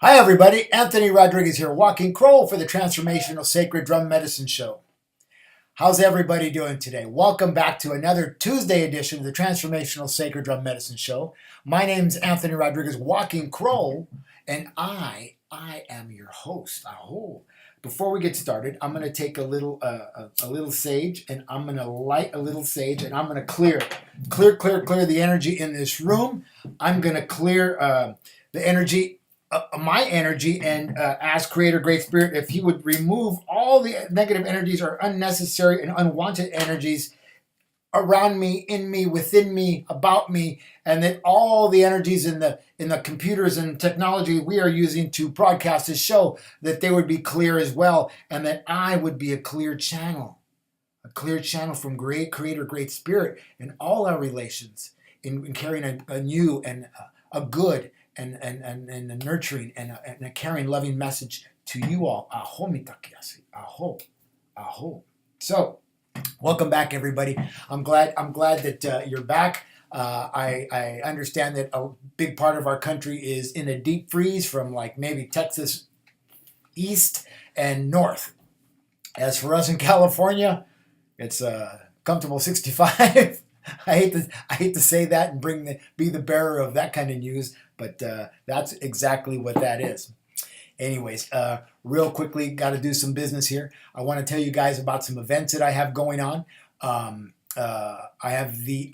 Hi, everybody. Anthony Rodriguez here, Walking Crow for the Transformational Sacred Drum Medicine Show. How's everybody doing today? Welcome back to another Tuesday edition of the Transformational Sacred Drum Medicine Show. My name's Anthony Rodriguez, Walking Crow, and I am your host. Before we get started, I'm going to take a little sage, and I'm going to light a little sage, and I'm going to clear the energy in this room. I'm going to clear the energy. My energy, and ask Creator Great Spirit if He would remove all the negative energies or unnecessary and unwanted energies around me, in me, within me, about me, and that all the energies in the computers and technology we are using to broadcast this show, that they would be clear as well, and that I would be a clear channel from Great Creator Great Spirit in all our relations, in carrying a new and a good and a nurturing and a caring, loving message to you all. Aho mitakiasi. Aho. So, welcome back, everybody. I'm glad that you're back. I understand that a big part of our country is in a deep freeze from like maybe Texas east and north. As for us in California, it's a comfortable 65. I hate to say that and be the bearer of that kind of news, but that's exactly what that is. Anyways, real quickly, got to do some business here. I want to tell you guys about some events that I have going on. I have the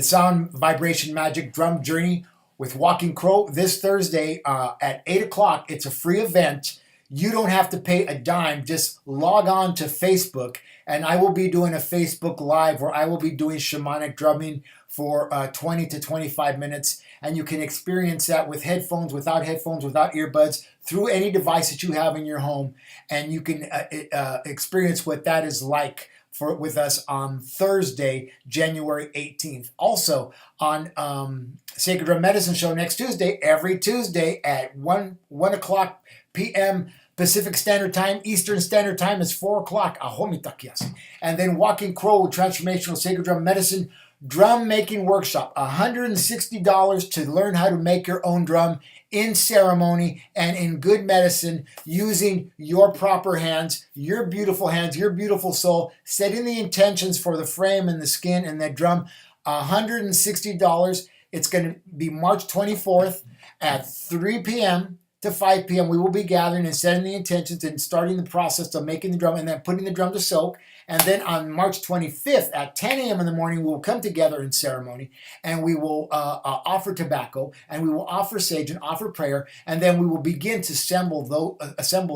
Sound Vibration Magic Drum Journey with Walking Crow this Thursday at 8 o'clock. It's a free event. You don't have to pay a dime. Just log on to Facebook, and I will be doing a Facebook Live where I will be doing shamanic drumming for 20 to 25 minutes. And you can experience that with headphones, without earbuds, through any device that you have in your home. And you can experience what that is like with us on Thursday, January 18th. Also on Sacred Drum Medicine Show next Tuesday, every Tuesday at 1 o'clock p.m. Pacific Standard Time. Eastern Standard Time is 4 o'clock. Aho mitakiasi. And then Walking Crow Transformational Sacred Drum Medicine Drum Making Workshop. $160 to learn how to make your own drum in ceremony and in good medicine, using your proper hands, your beautiful soul, setting the intentions for the frame and the skin and that drum. $160. It's going to be March 24th at 3 p.m. to 5 p.m. We will be gathering and setting the intentions and starting the process of making the drum and then putting the drum to soak. And then on March 25th at 10 a.m. in the morning, we will come together in ceremony, and we will offer tobacco, and we will offer sage and offer prayer, and then we will begin to assemble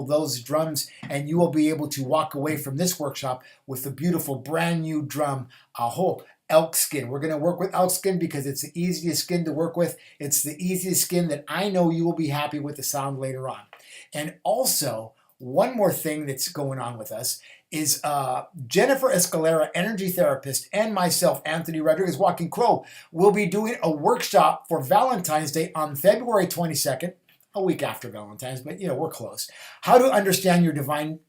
those drums, and you will be able to walk away from this workshop with a beautiful brand new drum. Aho. Elk skin. We're going to work with elk skin because it's the easiest skin to work with. It's the easiest skin that I know you will be happy with the sound later on. And also, one more thing that's going on with us is Jennifer Escalera, energy therapist, and myself, Anthony Rodriguez, Walking Crow, will be doing a workshop for Valentine's Day on February 22nd, a week after Valentine's, but we're close. How to understand your divine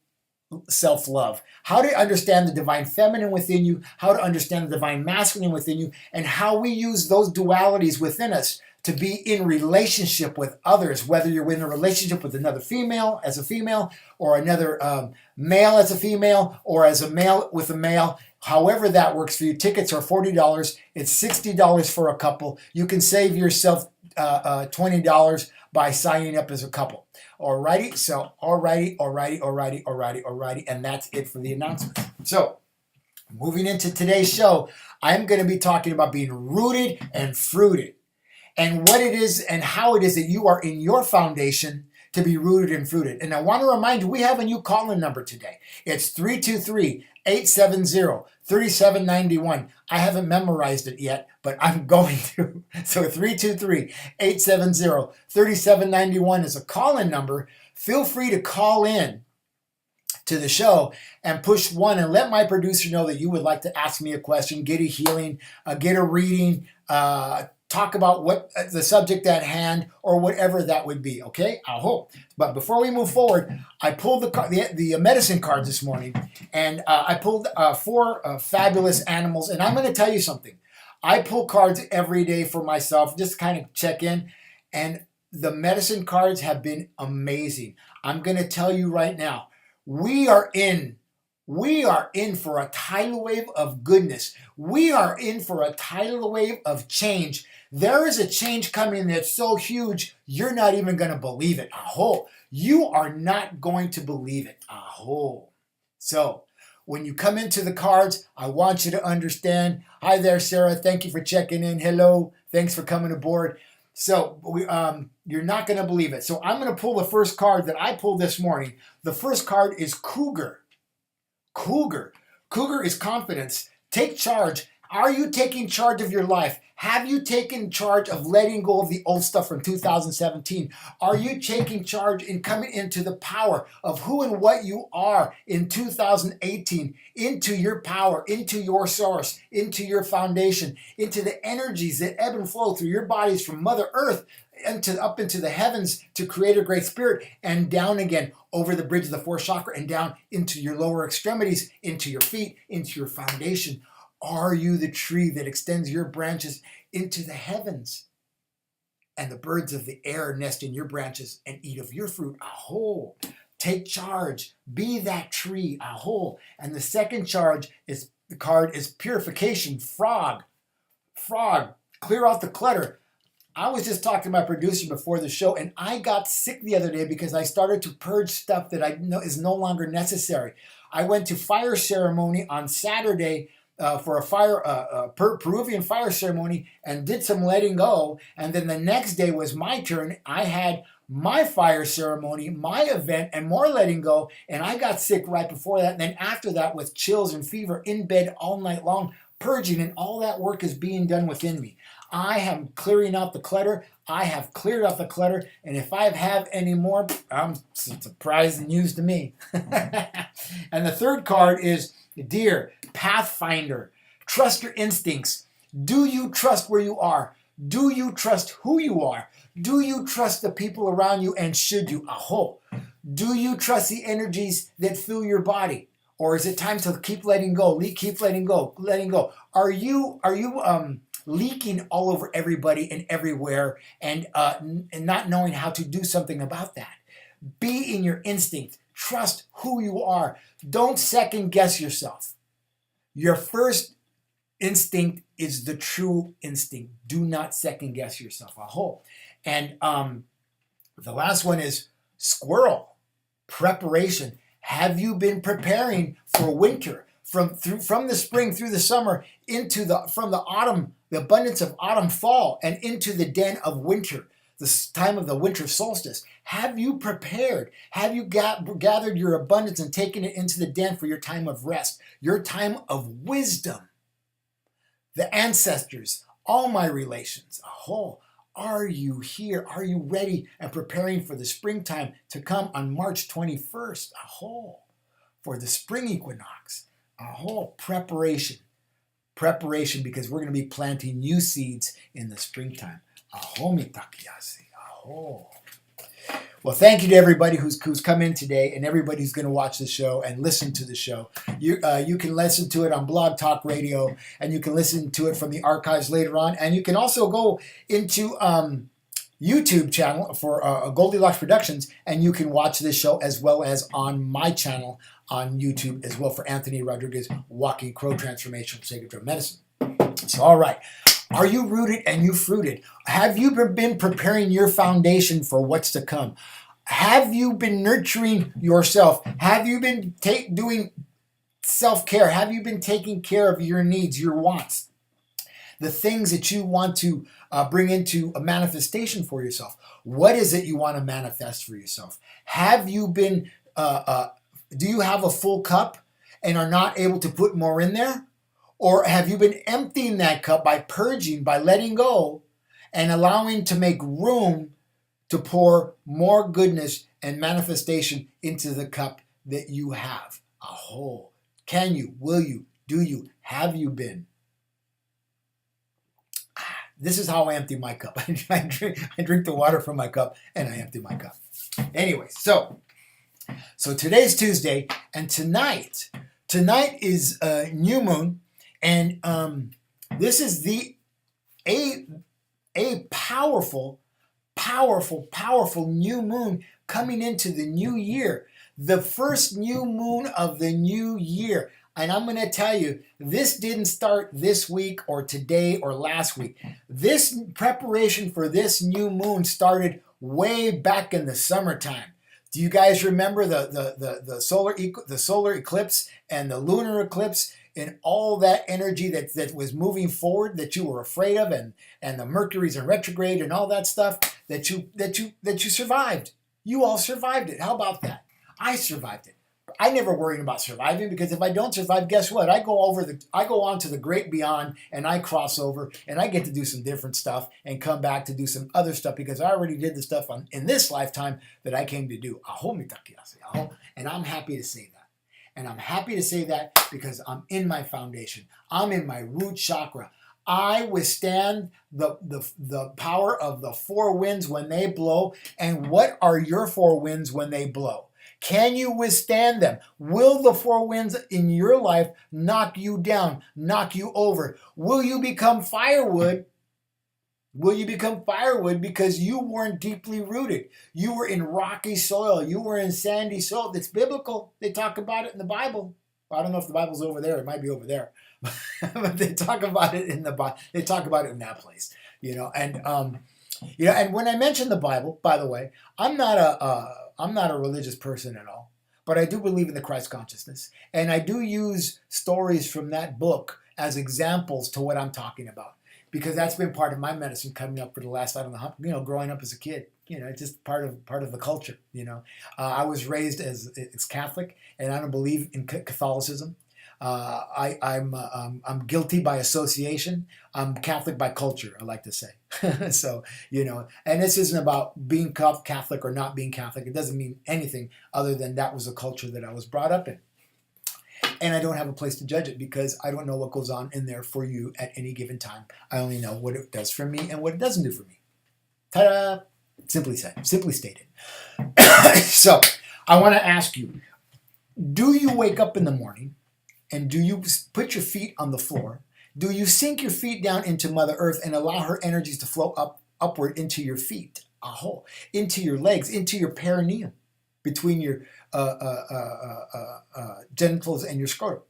self-love, how to understand the divine feminine within you, how to understand the divine masculine within you, and how we use those dualities within us to be in relationship with others, whether you're in a relationship with another female as a female, or another male as a female, or as a male with a male. However that works for you. Tickets are $40. It's $60 for a couple. You can save yourself $20 by signing up as a couple. Alrighty, and that's it for the announcement. So, moving into today's show, I'm going to be talking about being rooted and fruited, and what it is and how it is that you are in your foundation to be rooted and fruited. And I want to remind you, we have a new call-in number today. It's 323-870-3791. I haven't memorized it yet, but I'm going to. So 323-870-3791 is a call-in number. Feel free to call in to the show and push 1 and let my producer know that you would like to ask me a question, get a healing, get a reading, talk about what the subject at hand, or whatever that would be. Okay, I hope. But before we move forward, I pulled the medicine cards this morning, and I pulled 4 fabulous animals. And I'm going to tell you something. I pull cards every day for myself, just kind of check in. And the medicine cards have been amazing. I'm going to tell you right now, we are in for a tidal wave of goodness. We are in for a tidal wave of change. There is a change coming that's so huge, you're not even going to believe it. Aho. You are not going to believe it. Aho. So, when you come into the cards, I want you to understand. Hi there, Sarah. Thank you for checking in. Hello. Thanks for coming aboard. So, you're not going to believe it. So, I'm going to pull the first card that I pulled this morning. The first card is Cougar. Cougar. Cougar is confidence. Take charge. Are you taking charge of your life? Have you taken charge of letting go of the old stuff from 2017? Are you taking charge in coming into the power of who and what you are in 2018, into your power, into your source, into your foundation, into the energies that ebb and flow through your bodies from Mother Earth up into the heavens to Creator Great Spirit, and down again over the bridge of the fourth chakra and down into your lower extremities, into your feet, into your foundation. Are you the tree that extends your branches into the heavens? And the birds of the air nest in your branches and eat of your fruit. Aho. Take charge. Be that tree. Aho. And the second card is purification. Frog. Frog. Clear out the clutter. I was just talking to my producer before the show, and I got sick the other day because I started to purge stuff that I know is no longer necessary. I went to fire ceremony on Saturday for a Peruvian fire ceremony and did some letting go. And then the next day was my turn. I had my fire ceremony, my event, and more letting go. And I got sick right before that. And then after that, with chills and fever in bed all night long, purging, and all that work is being done within me. I am clearing out the clutter. I have cleared out the clutter. And if I have any more, surprising news to me. And the third card is Deer, Pathfinder. Trust your instincts. Do you trust where you are? Do you trust who you are? Do you trust the people around you, and should you? Aho. Do you trust the energies that fill your body? Or is it time to keep letting go? Keep letting go, letting go. Are you leaking all over everybody and everywhere, and not knowing how to do something about that? Be in your instinct. Trust who you are. Don't second guess yourself. Your first instinct is the true instinct. Do not second guess yourself. Aho. And the last one is Squirrel. Preparation. Have you been preparing for winter? From the spring through the summer from the autumn, the abundance of autumn, fall, and into the den of winter, the time of the winter solstice. Have you prepared? Have you gathered your abundance and taken it into the den for your time of rest, your time of wisdom? The ancestors, all my relations, aho. Are you here? Are you ready and preparing for the springtime to come on March 21st? Aho. For the spring equinox. Aho. Preparation. Preparation, because we're going to be planting new seeds in the springtime. Aho mitakiase. Aho. Well, thank you to everybody who's come in today, and everybody who's going to watch the show and listen to the show. You can listen to it on Blog Talk Radio, and you can listen to it from the archives later on. And you can also go into YouTube channel for Goldilocks Productions, and you can watch this show as well as on my channel on YouTube as well for Anthony Rodriguez, Walking Crow Transformational Sacred Drum Medicine. So, all right. Are you rooted and you fruited? Have you been preparing your foundation for what's to come? Have you been nurturing yourself? Have you been doing self-care? Have you been taking care of your needs, your wants? The things that you want to bring into a manifestation for yourself. What is it you want to manifest for yourself? Have you been, do you have a full cup and are not able to put more in there? Or have you been emptying that cup by purging, by letting go, and allowing to make room to pour more goodness and manifestation into the cup that you have? Aho. Can you? Will you? Do you? Have you been? This is how I empty my cup. I drink the water from my cup and I empty my cup. Anyway, so today's Tuesday, and tonight is new moon. And this is a powerful Powerful, powerful new moon coming into the new year. The first new moon of the new year. And I'm going to tell you, this didn't start this week or today or last week. This preparation for this new moon started way back in the summertime. Do you guys remember the solar eclipse and the lunar eclipse and all that energy that was moving forward that you were afraid of, and the Mercury's in retrograde and all that stuff that you survived? You all survived it. How about that? I survived it. I never worried about surviving, because if I don't survive, guess what? I go on to the great beyond, and I cross over, and I get to do some different stuff and come back to do some other stuff, because I already did the stuff in this lifetime that I came to do. Aho mitakiase, aho. And I'm happy to say that. And I'm happy to say that because I'm in my foundation. I'm in my root chakra. I withstand the power of the four winds when they blow. And what are your four winds when they blow? Can you withstand them? Will the four winds in your life knock you down, knock you over? Will you become firewood? Will you become firewood because you weren't deeply rooted? You were in rocky soil. You were in sandy soil. That's biblical. They talk about it in the Bible. Well, I don't know if the Bible's over there. It might be over there. But they talk about it in the Bible. They talk about it in that place. And when I mention the Bible, by the way, I'm not a religious person at all, but I do believe in the Christ consciousness, and I do use stories from that book as examples to what I'm talking about, because that's been part of my medicine coming up for the last, I don't know, growing up as a kid. It's just part of the culture. I was raised as Catholic, and I don't believe in Catholicism. I'm guilty by association. I'm Catholic by culture, I like to say. So, and this isn't about being Catholic or not being Catholic. It doesn't mean anything other than that was a culture that I was brought up in. And I don't have a place to judge it, because I don't know what goes on in there for you at any given time. I only know what it does for me and what it doesn't do for me. Ta-da! Simply stated. So, I want to ask you, do you wake up in the morning and do you put your feet on the floor? Do you sink your feet down into Mother Earth and allow her energies to flow upward into your feet, into your legs, into your perineum, between your genitals and your scrotum?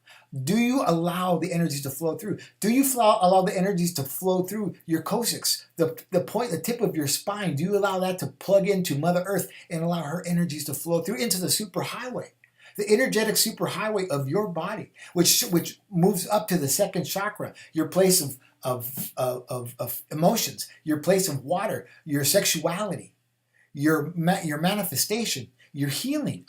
Do you allow the energies to flow through? Do you allow the energies to flow through your coccyx, the tip of your spine? Do you allow that to plug into Mother Earth and allow her energies to flow through into the superhighway? The energetic superhighway of your body, which moves up to the second chakra, your place of emotions, your place of water, your sexuality, your manifestation, your healing,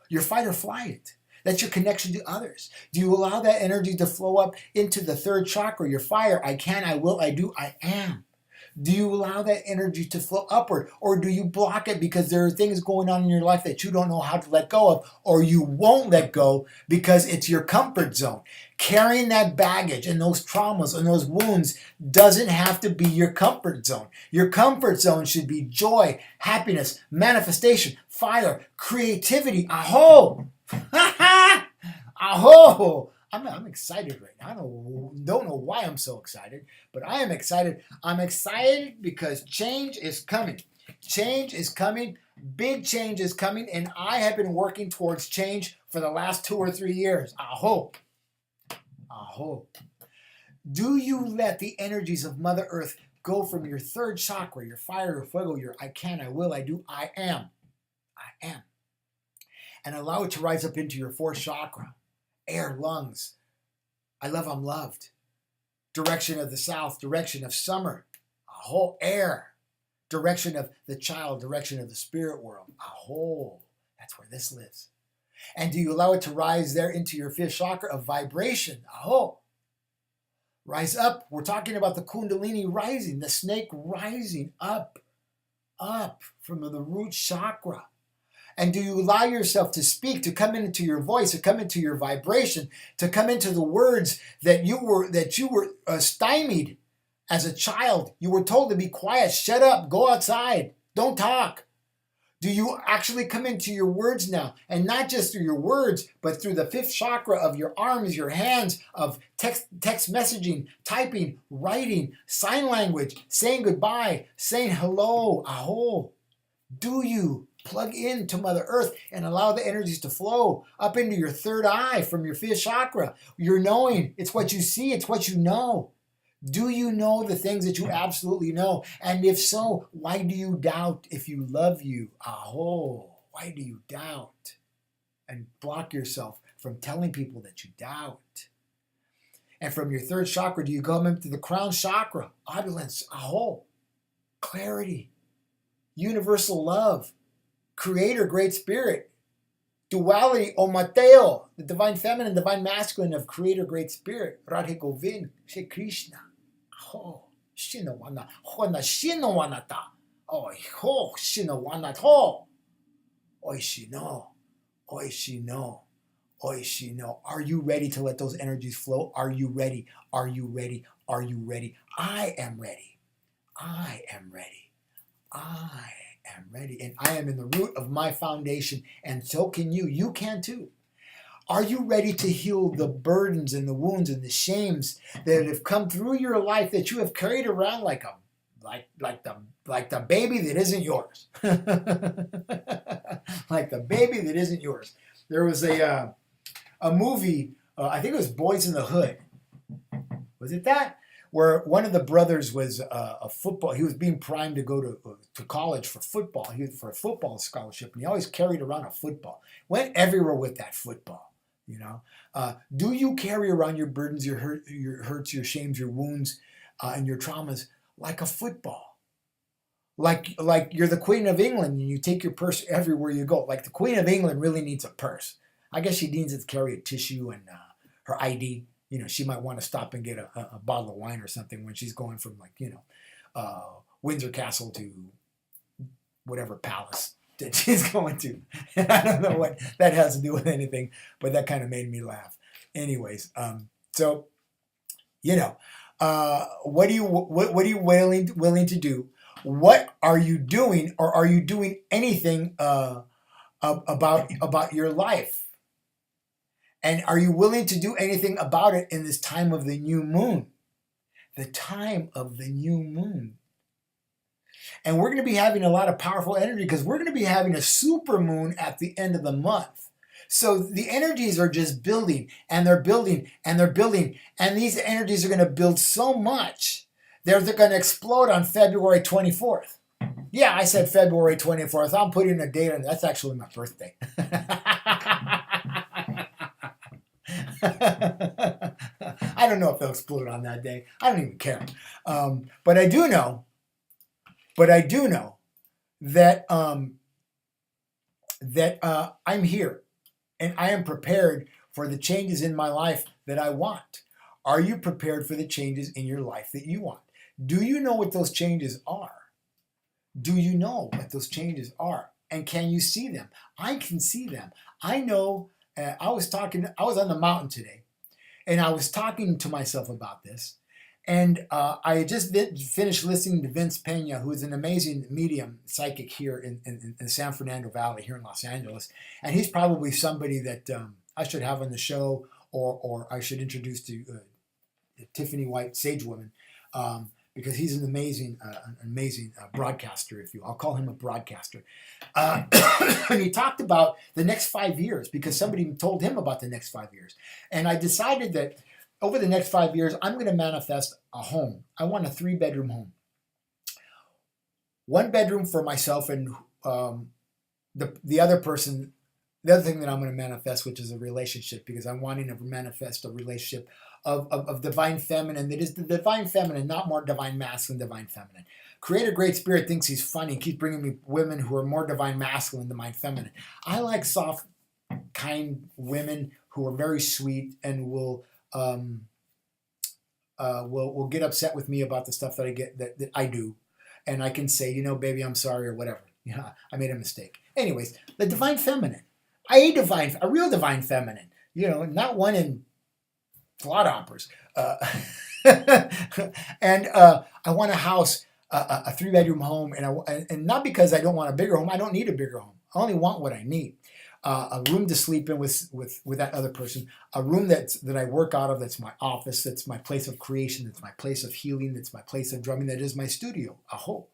your fight or flight. That's your connection to others. Do you allow that energy to flow up into the third chakra, your fire? I can, I will, I do, I am. Do you allow that energy to flow upward, or do you block it because there are things going on in your life that you don't know how to let go of, or you won't let go because it's your comfort zone? Carrying that baggage and those traumas and those wounds doesn't have to be your comfort zone. Your comfort zone should be joy, happiness, manifestation, fire, creativity. Aho! Aho! I'm excited right now. I don't know why I'm so excited, but I am excited. I'm excited because change is coming. Change is coming. Big change is coming, and I have been working towards change for the last 2 or 3 years. Aho. Aho. Do you let the energies of Mother Earth go from your third chakra, your fire, your fuego, your I can, I will, I do, I am. I am. And allow it to rise up into your fourth chakra. Air, lungs. I love, I'm loved. Direction of the south, direction of summer. Aho, air. Direction of the child, direction of the spirit world. Aho, that's where this lives. And do you allow it to rise there into your fifth chakra of vibration? Aho. Rise up. We're talking about the Kundalini rising, the snake rising up from the root chakra. And do you allow yourself to speak, to come into your voice, to come into your vibration, to come into the words that you were stymied as a child? You were told to be quiet, shut up, go outside, don't talk. Do you actually come into your words now? And not just through your words, but through the fifth chakra of your arms, your hands, of text messaging, typing, writing, sign language, saying goodbye, saying hello, aho. Do you plug into Mother Earth and allow the energies to flow up into your third eye from your fifth chakra? You're knowing. It's what you see. It's what you know. Do you know the things that you absolutely know? And if so, why do you doubt if you love you? Aho, why do you doubt? And block yourself from telling people that you doubt. And from your third chakra, do you come into the crown chakra? Opulence, aho, clarity, universal love, creator, great spirit, duality, o Mateo, the divine feminine, divine masculine of creator, great spirit, Radhe Govind, Shri Krishna. Oh, Shinawana, Hona Shinawanata. Oh, ho, Shinawanato. Oishino, Oishino, Oishino. Are you ready to let those energies flow? Are you ready? Are you ready? Are you ready? I am ready. I am ready. I am ready. And I am in the root of my foundation, and so can you. You can too. Are you ready to heal the burdens and the wounds and the shames that have come through your life that you have carried around like the baby that isn't yours? Like the baby that isn't yours. There was a movie, I think it was Boys in the Hood. Was it that? Where one of the brothers was a football. He was being primed to go to college for football. He was for a football scholarship, and he always carried around a football. Went everywhere with that football. You know, do you carry around your burdens, your hurts, your shames, your wounds, and your traumas like a football? Like you're the Queen of England and you take your purse everywhere you go. Like the Queen of England really needs a purse. I guess she needs to carry a tissue and her ID. You know, she might want to stop and get a bottle of wine or something when she's going from Windsor Castle to whatever palace that she's going to. And I don't know what that has to do with anything, but that kind of made me laugh. Anyways, so what are you willing to do? What are you doing, or are you doing anything about your life? And are you willing to do anything about it in this time of the new moon? The time of the new moon. And we're going to be having a lot of powerful energy because we're going to be having a super moon at the end of the month. So the energies are just building and they're building and they're building. And these energies are going to build so much, they're going to explode on February 24th. Yeah, I said February 24th. I'm putting a date on. That's actually my birthday. I don't know if they'll explode on that day. I don't even care. But I do know that I'm here and I am prepared for the changes in my life that I want. Are you prepared for the changes in your life that you want? Do you know what those changes are? Do you know what those changes are? And can you see them? I can see them. I know. I was on the mountain today, and I was talking to myself about this. And I had just finished listening to Vince Pena, who is an amazing medium psychic here in the San Fernando Valley, here in Los Angeles. And he's probably somebody that I should have on the show, or I should introduce to Tiffany White, Sage Woman, because he's an amazing broadcaster, if you will. I'll call him a broadcaster. And he talked about the next 5 years because somebody told him about the next 5 years. And I decided that over the next 5 years, I'm going to manifest a home. I want a 3-bedroom home. 1 bedroom for myself and the other person. The other thing that I'm going to manifest, which is a relationship, because I'm wanting to manifest a relationship of divine feminine that is the divine feminine, not more divine masculine, divine feminine. Creator Great Spirit thinks he's funny, keeps bringing me women who are more divine masculine, divine feminine. I like soft, kind women who are very sweet and will get upset with me about the stuff that I get that I do, and I can say, baby, I'm sorry, or whatever. I made a mistake. Anyways, the divine feminine. A real divine feminine. Not one in cloud operas. And I want a house a 3 bedroom home, and not because I don't want a bigger home. I don't need a bigger home. I only want what I need. A room to sleep in with that other person. A room that I work out of. That's my office. That's my place of creation. That's my place of healing. That's my place of drumming. That is my studio. A whole.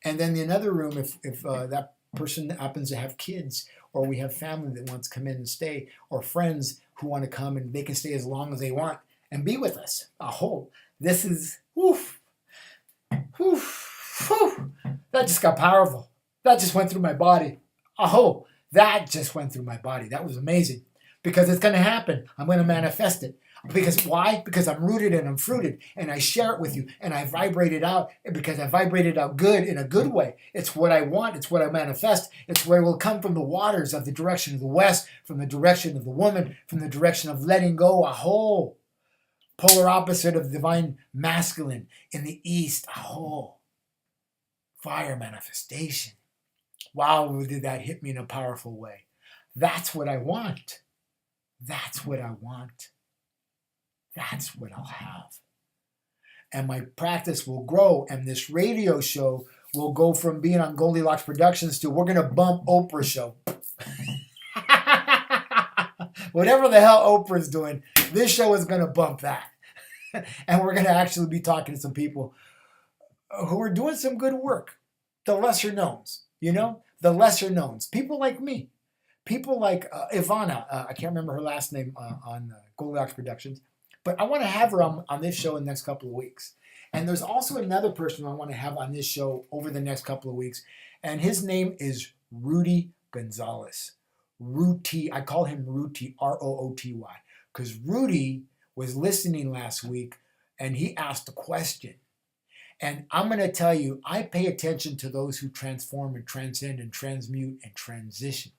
And then another room, if that person happens to have kids, or we have family that wants to come in and stay, or friends who want to come and they can stay as long as they want and be with us. A whole. This is woof. Whew, whew. That just got powerful. That just went through my body. Oh, that just went through my body. That was amazing. Because it's going to happen. I'm going to manifest it. Because why? Because I'm rooted and I'm fruited. And I share it with you. And I vibrate it out. Because I vibrate it out good in a good way. It's what I want. It's what I manifest. It's where it will come from the waters of the direction of the west. From the direction of the woman. From the direction of letting go. Aho. Polar opposite of divine masculine in the east. Oh, fire manifestation. Wow, did that hit me in a powerful way. That's what I want. That's what I want. That's what I'll have. And my practice will grow, and this radio show will go from being on Goldilocks Productions to we're going to bump Oprah's show. Whatever the hell Oprah's doing, this show is going to bump that. And we're going to actually be talking to some people who are doing some good work. The lesser knowns, the lesser knowns. People like me. People like Ivana. I can't remember her last name on Goldilocks Productions. But I want to have her on this show in the next couple of weeks. And there's also another person I want to have on this show over the next couple of weeks. And his name is Rudy Gonzalez. Ruti. I call him Ruti, Rooty. Because Rudy was listening last week and he asked a question. And I'm going to tell you, I pay attention to those who transform and transcend and transmute and transition.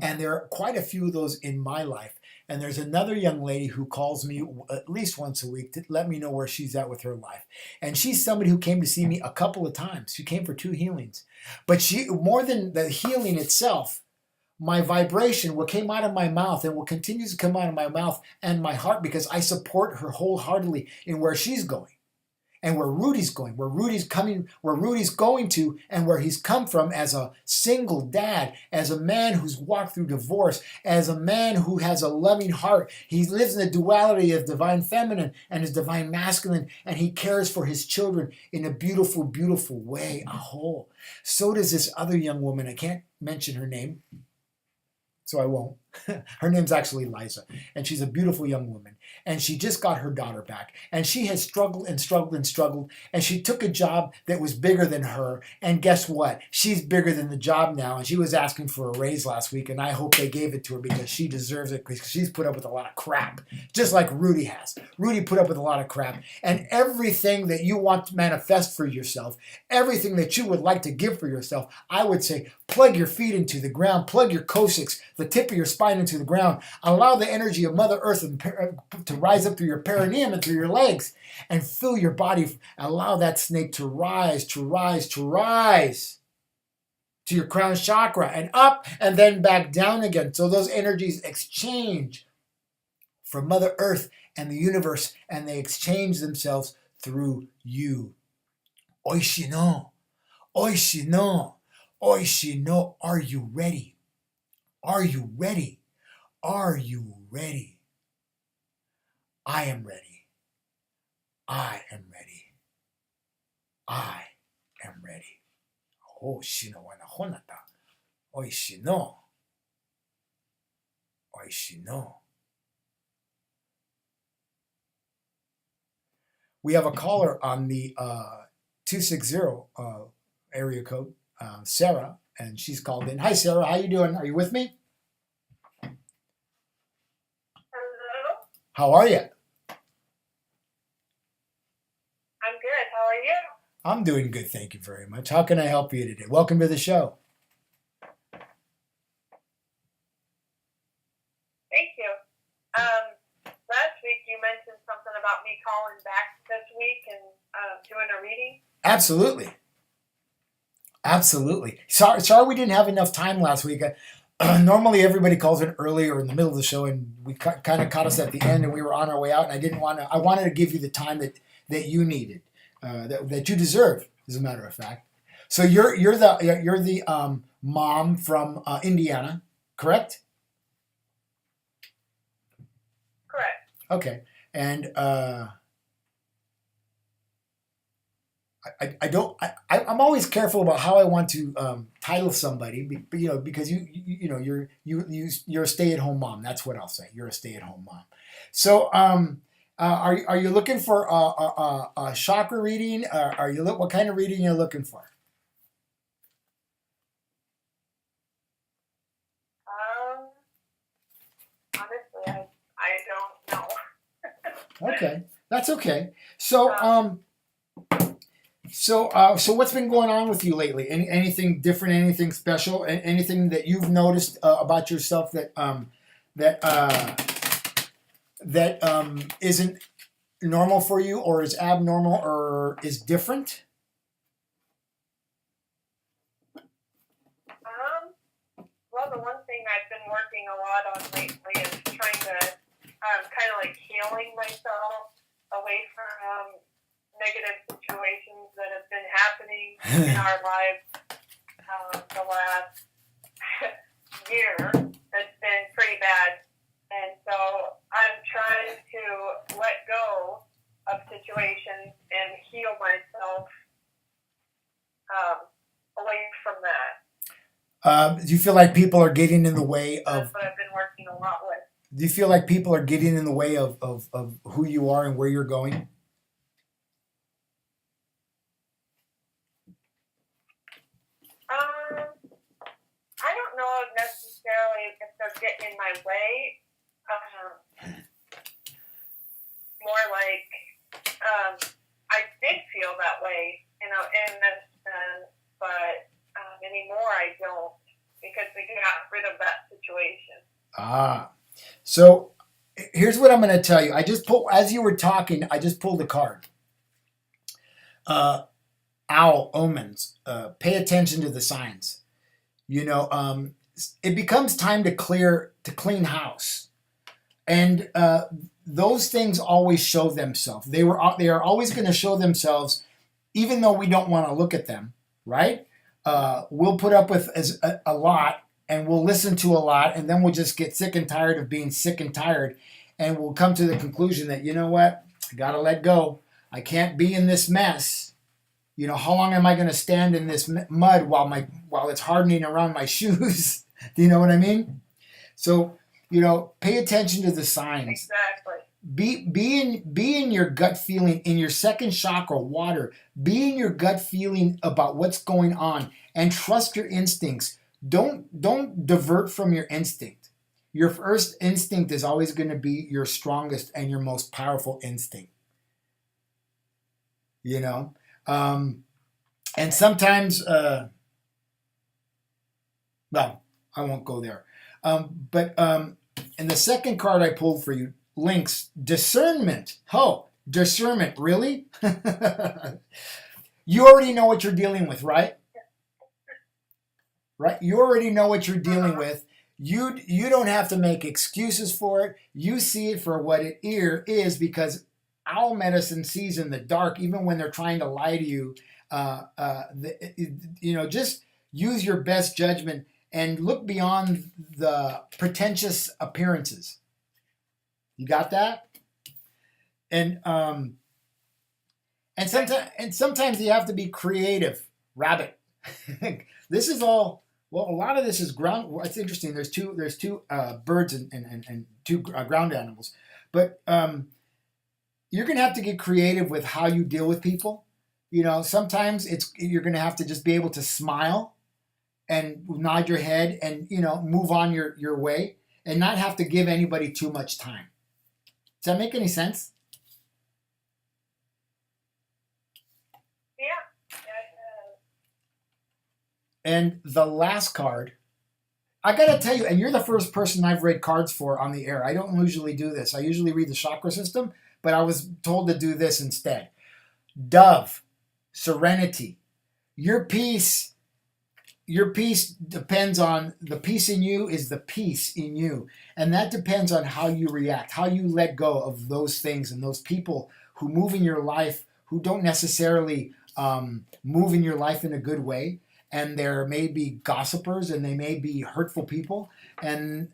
And there are quite a few of those in my life. And there's another young lady who calls me at least once a week to let me know where she's at with her life. And she's somebody who came to see me a couple of times. She came for 2 healings. But she, more than the healing itself, my vibration, what came out of my mouth and what continues to come out of my mouth and my heart, because I support her wholeheartedly in where she's going. And where Rudy's going, where Rudy's coming, where Rudy's going to, and where he's come from as a single dad, as a man who's walked through divorce, as a man who has a loving heart. He lives in the duality of divine feminine and his divine masculine, and he cares for his children in a beautiful, beautiful way. Aho. So does this other young woman. I can't mention her name, so I won't. Her name's actually Liza, and she's a beautiful young woman. And she just got her daughter back. And she has struggled and struggled and struggled. And she took a job that was bigger than her. And guess what? She's bigger than the job now. And she was asking for a raise last week. And I hope they gave it to her because she deserves it, because she's put up with a lot of crap. Just like Rudy has. Rudy put up with a lot of crap. And everything that you want to manifest for yourself, everything that you would like to give for yourself, I would say plug your feet into the ground. Plug your coccyx, the tip of your spine, into the ground. Allow the energy of Mother Earth to rise up through your perineum and through your legs and fill your body. Allow that snake to rise, to rise, to rise to your crown chakra and up and then back down again. So those energies exchange from Mother Earth and the universe, and they exchange themselves through you. Oishino, oishino, oishino. Are you ready? Are you ready? Are you ready? I am ready. I am ready. I am ready. Oishino wa na honata. Oishino. Oishino. We have a caller on the 260 area code, Sarah, and she's called in. Hi, Sarah. How you doing? Are you with me? How are you? I'm good. How are you? I'm doing good, thank you very much. How can I help you today? Welcome to the show. Thank you. Last week you mentioned something about me calling back this week and doing a reading. Absolutely. Absolutely. Sorry we didn't have enough time last week. Normally everybody calls in early or in the middle of the show, and we kind of caught us at the end, and we were on our way out, and I wanted to give you the time that you needed, that you deserve. as a matter of fact. So you're the mom from Indiana, correct? Correct. Okay, and I don't I'm always careful about how I want to title somebody, because you're a stay at home mom. That's what I'll say. You're a stay at home mom. So are you looking for a chakra reading? What kind of reading are you looking for? Honestly, I don't know. Okay, that's okay. So so what's been going on with you lately? Anything different? Anything special? Anything that you've noticed about yourself that isn't normal for you, or is abnormal, or is different? Well, the one thing I've been working a lot on lately is trying to kind of like healing myself away from negative situations that have been happening in our lives the last year. That's been pretty bad. And so I'm trying to let go of situations and heal myself away from that. Do you feel like people are getting in the way of? That's what I've been working a lot with. Do you feel like people are getting in the way of who you are and where you're going? I don't know necessarily if they're getting in my way. More like I did feel that way, in this sense, but anymore I don't, because we got rid of that situation. So here's what I'm going to tell you. As you were talking, I just pulled a card. Owl omens. Pay attention to the signs. It becomes time to clean house, and those things always show themselves. They are always going to show themselves, even though we don't want to look at them. Right? We'll put up with a lot, and we'll listen to a lot, and then we'll just get sick and tired of being sick and tired, and we'll come to the conclusion that, you know what, I gotta let go. I can't be in this mess. How long am I going to stand in this mud while it's hardening around my shoes? Do you know what I mean? So, pay attention to the signs. Exactly. Be in your gut feeling, in your second chakra, water. Be in your gut feeling about what's going on, and trust your instincts. Don't divert from your instinct. Your first instinct is always going to be your strongest and your most powerful instinct. And sometimes, well, I won't go there. But and the second card I pulled for you, links discernment. Oh, discernment, really? You already know what you're dealing with, right? Right? You already know what you're dealing with. You don't have to make excuses for it. You see it for what it is, because owl medicine sees in the dark, even when they're trying to lie to you. Just use your best judgment and look beyond the pretentious appearances. You got that? And sometimes you have to be creative. Rabbit. This is all. Well, a lot of this is ground. Well, it's interesting. There's two birds and two ground animals, but you're going to have to get creative with how you deal with people. Sometimes you're going to have to just be able to smile and nod your head and, move on your way, and not have to give anybody too much time. Does that make any sense? Yeah. And the last card, I got to tell you, and you're the first person I've read cards for on the air. I don't usually do this. I usually read the chakra system, but I was told to do this instead. Dove, serenity. Your peace depends on, the peace in you is the peace in you. And that depends on how you react, how you let go of those things and those people who move in your life who don't necessarily move in your life in a good way. And there may be gossipers and they may be hurtful people. And,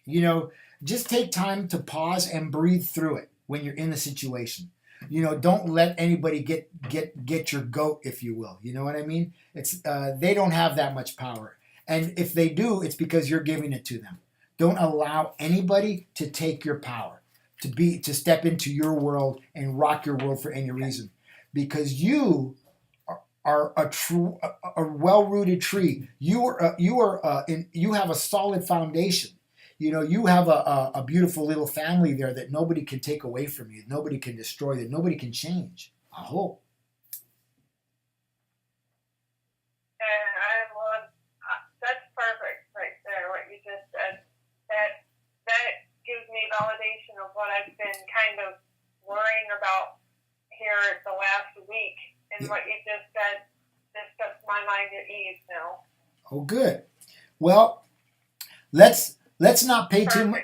you know, just take time to pause and breathe through it when you're in a situation. You know, don't let anybody get your goat, if you will. You know what I mean? It's they don't have that much power, and if they do, it's because you're giving it to them. Don't allow anybody to take your power, to step into your world and rock your world for any reason, because you are a well-rooted tree. You have a solid foundation. You know, you have a beautiful little family there that nobody can take away from you, nobody can destroy, that nobody can change. I hope. And I love that's perfect right there. What you just said. That gives me validation of what I've been kind of worrying about here the last week. And what you just said just puts my mind at ease now. Oh, good. Well, let's not pay too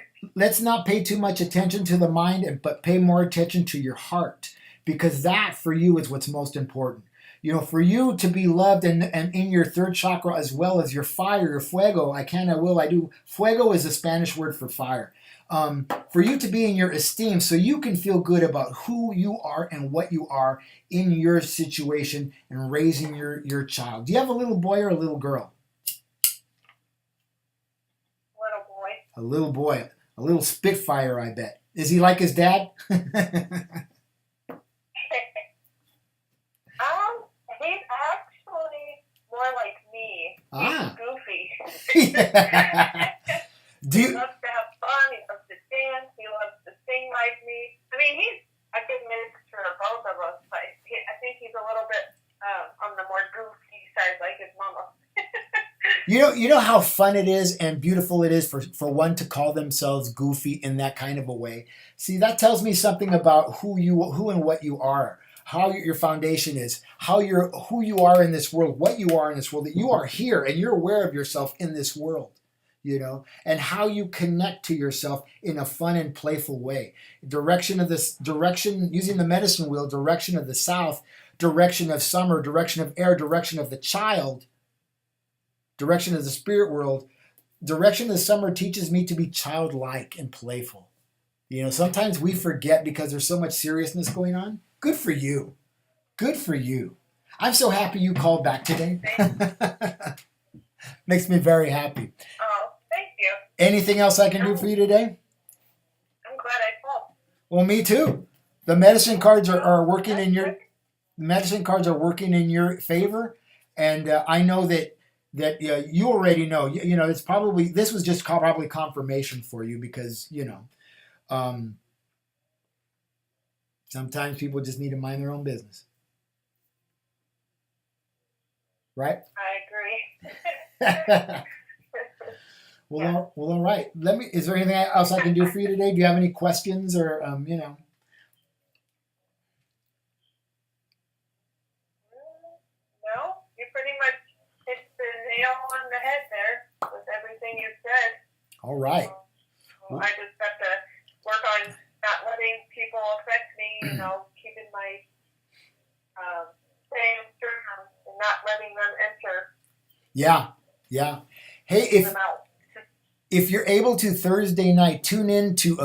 much attention to the mind, but pay more attention to your heart, because that for you is what's most important. You know, for you to be loved and in your third chakra, as well as your fire, your fuego. I can, I will, I do. Fuego is a Spanish word for fire. For you to be in your esteem, so you can feel good about who you are and what you are in your situation and raising your child. Do you have a little boy or a little girl? A little boy, a little spitfire, I bet. Is he like his dad? He's actually more like me. He's goofy. He loves to have fun. He loves to dance. He loves to sing like me. I mean, he's a good mixture of both of us, but I think he's a little bit on the more goofy side, like his mama. You know how fun it is and beautiful it is for one to call themselves goofy in that kind of a way. See, that tells me something about who and what you are, how your foundation is, who you are in this world, what you are in this world, that you are here and you're aware of yourself in this world, you know, and how you connect to yourself in a fun and playful way. Direction using the medicine wheel, direction of the south, direction of summer, direction of air, direction of the child, direction of the spirit world. Direction of the summer teaches me to be childlike and playful. You know, sometimes we forget because there's so much seriousness going on. Good for you. Good for you. I'm so happy you called back today. Makes me very happy. Oh, thank you. Anything else I can do for you today? I'm glad I called. Well, me too. The medicine cards are working in your favor, and I know that you already know. You know, this was just probably confirmation for you, because you know, sometimes people just need to mind their own business, right? I agree. Well, all right. Is there anything else I can do for you today? Do you have any questions or you know? No, you pretty much hit the nail on the head there with everything you said. All right. I just have to work on not letting people affect me, you know, keeping my staying strong and not letting them enter. Yeah. Hey, if you're able to, Thursday night, tune in to me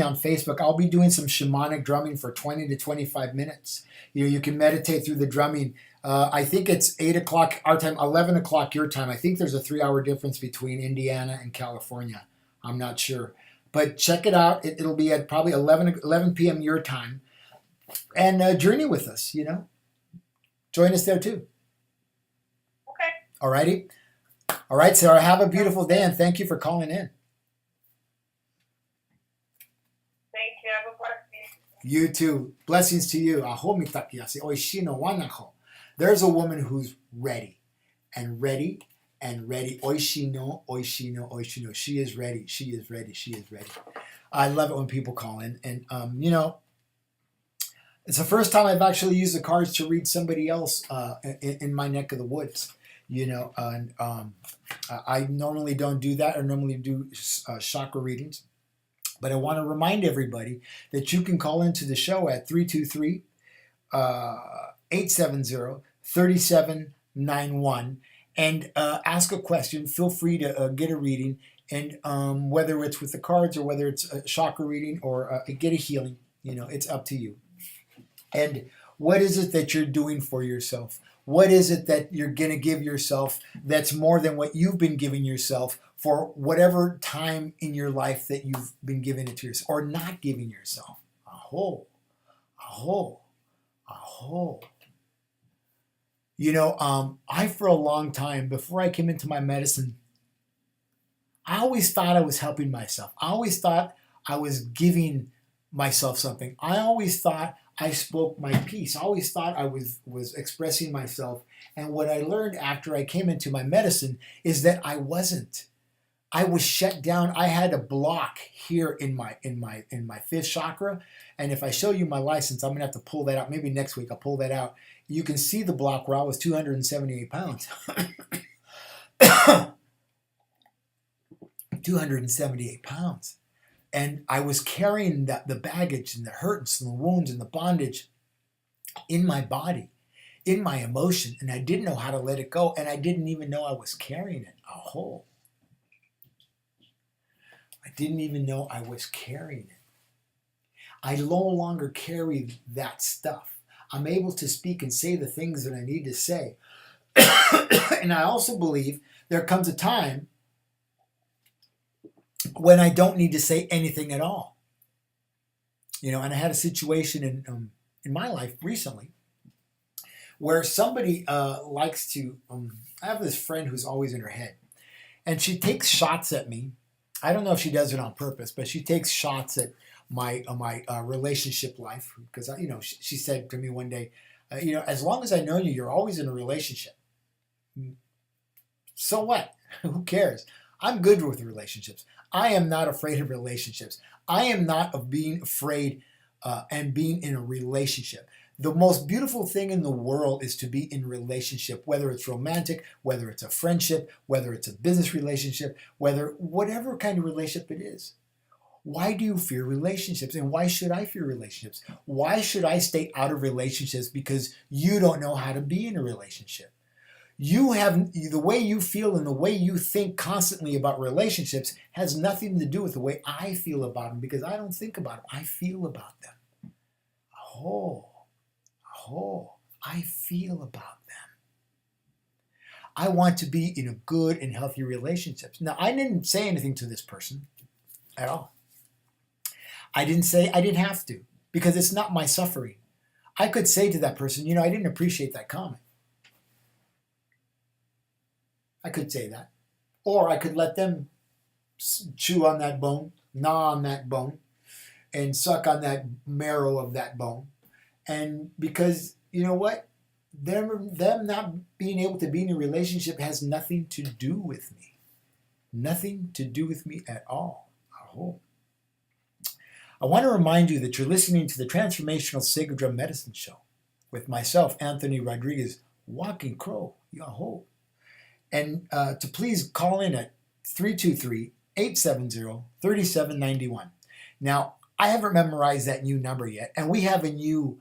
on Facebook. I'll be doing some shamanic drumming for 20 to 25 minutes. You know, you can meditate through the drumming. I think it's 8 o'clock our time, 11 o'clock your time. I think there's a 3-hour difference between Indiana and California. I'm not sure. But check it out. It'll be at probably 11 p.m. your time. And journey with us, you know. Join us there too. Okay. All righty. All right, Sarah. Have a beautiful day, and thank you for calling in. Thank you. Have a blessed day. You too. Blessings to you. There's a woman who's ready and ready and ready. Oishino. She is ready. She is ready. She is ready. I love it when people call in. And, you know, it's the first time I've actually used the cards to read somebody else in my neck of the woods. You know, and I normally don't do that. I normally do chakra readings. But I want to remind everybody that you can call into the show at 323 870-3791 and ask a question. Feel free to get a reading, and whether it's with the cards or whether it's a chakra reading or get a healing, it's up to you. And what is it that you're doing for yourself? What is it that you're going to give yourself that's more than what you've been giving yourself for whatever time in your life that you've been giving it to yourself or not giving yourself? A whole. I, for a long time, before I came into my medicine, I always thought I was helping myself. I always thought I was giving myself something. I always thought I spoke my piece. I always thought I was expressing myself. And what I learned after I came into my medicine is that I wasn't. I was shut down. I had a block here in my fifth chakra. And if I show you my license, I'm gonna have to pull that out. Maybe next week I'll pull that out. You can see the block where I was 278 pounds. 278 pounds. And I was carrying the baggage and the hurts and the wounds and the bondage in my body, in my emotion, and I didn't know how to let it go, and I didn't even know I was carrying it. I didn't even know I was carrying it. I no longer carry that stuff. I'm able to speak and say the things that I need to say. And I also believe there comes a time when I don't need to say anything at all. And I had a situation in my life recently where somebody likes to, I have this friend who's always in her head, and she takes shots at me. I don't know if she does it on purpose, but she takes shots at my relationship life, because she said to me one day, as long as I know you, you're always in a relationship. So what? Who cares? I'm good with relationships. I am not afraid of relationships. I am not of being afraid and being in a relationship. The most beautiful thing in the world is to be in a relationship, whether it's romantic, whether it's a friendship, whether it's a business relationship, whatever kind of relationship it is. Why do you fear relationships? And why should I fear relationships? Why should I stay out of relationships because you don't know how to be in a relationship? You have the way you feel and the way you think constantly about relationships has nothing to do with the way I feel about them, because I don't think about them. I feel about them. I feel about them. I want to be in a good and healthy relationship. Now, I didn't say anything to this person at all. I didn't have to, because it's not my suffering. I could say to that person, I didn't appreciate that comment. I could say that. Or I could let them chew on that bone, gnaw on that bone, and suck on that marrow of that bone. And because, you know what? Them not being able to be in a relationship has nothing to do with me. Nothing to do with me at all. I want to remind you that you're listening to the Transformational Sacred Drum Medicine Show with myself, Anthony Rodriguez, Walking Crow, Yahoo. And to please call in at 323-870-3791. Now, I haven't memorized that new number yet, and we have a new